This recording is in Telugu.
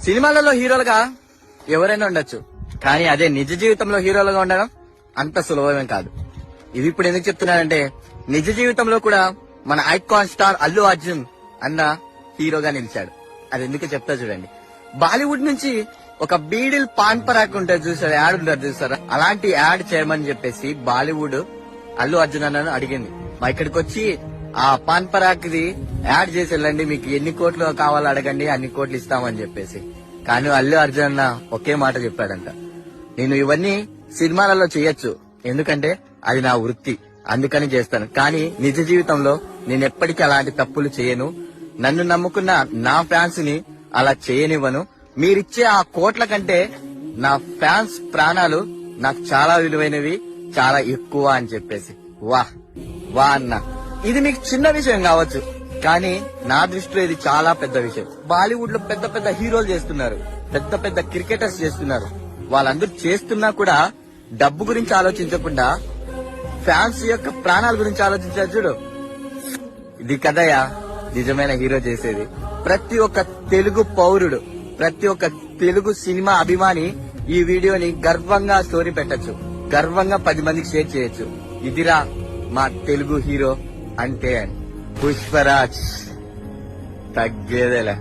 సినిమాలలో హీరోలుగా ఎవరైనా ఉండొచ్చు, కానీ అదే నిజ జీవితంలో హీరోలుగా ఉండడం అంత సులభమే కాదు. ఇది ఇప్పుడు ఎందుకు చెప్తున్నానంటే, నిజ జీవితంలో కూడా మన ఐకాన్ స్టార్ అల్లు అర్జున్ అన్న హీరోగా నిలిచాడు. అది ఎందుకు చెప్తా చూడండి. బాలీవుడ్ నుంచి ఒక బీడిల్ పాన్ పరాక్ ఉంటుంది చూసారు, యాడ్ ఉంటారు చూసారా, అలాంటి యాడ్ చేయమని చెప్పేసి బాలీవుడ్ అల్లు అర్జున్ అన్నను అడిగింది. మా ఇక్కడికి వచ్చి ఆ పాన్ పరాక్ ది యాడ్ చేసి వెళ్ళండి, మీకు ఎన్ని కోట్లు కావాలో అడగండి, అన్ని కోట్లు ఇస్తామని చెప్పేసి. కానీ అల్లు అర్జున్ అన్న ఒకే మాట చెప్పాడంట, నేను ఇవన్నీ సినిమాలలో చేయొచ్చు, ఎందుకంటే అది నా వృత్తి, అందుకని చేస్తాను. కానీ నిజ జీవితంలో నేను ఎప్పటికీ అలాంటి తప్పులు చేయను. నన్ను నమ్ముకున్న నా ఫ్యాన్స్ ని అలా చేయనివ్వను. మీరిచ్చే ఆ కోట్ల కంటే నా ఫ్యాన్స్ ప్రాణాలు నాకు చాలా విలువైనవి, చాలా ఎక్కువ అని చెప్పేసి. వా అన్న, ఇది మీకు చిన్న విషయం కావచ్చు, కానీ నా దృష్టిలో ఇది చాలా పెద్ద విషయం. బాలీవుడ్ లో పెద్ద పెద్ద హీరోలు చేస్తున్నారు, పెద్ద పెద్ద క్రికెటర్స్ చేస్తున్నారు. వాళ్ళందరూ చేస్తున్నా కూడా డబ్బు గురించి ఆలోచించకుండా ఫ్యాన్స్ యొక్క ప్రాణాల గురించి ఆలోచించారు చూడు. ఇది కదయా నిజమైన హీరో చేసేది. ప్రతి ఒక్క తెలుగు పౌరుడు, ప్రతి ఒక్క తెలుగు సినిమా అభిమాని ఈ వీడియోని గర్వంగా స్టోరీ పెట్టచ్చు, గర్వంగా 10 మందికి షేర్ చేయొచ్చు. ఇదిరా మా తెలుగు హీరో అంటే. పుష్పరాజ్ తగ్గేదేలే.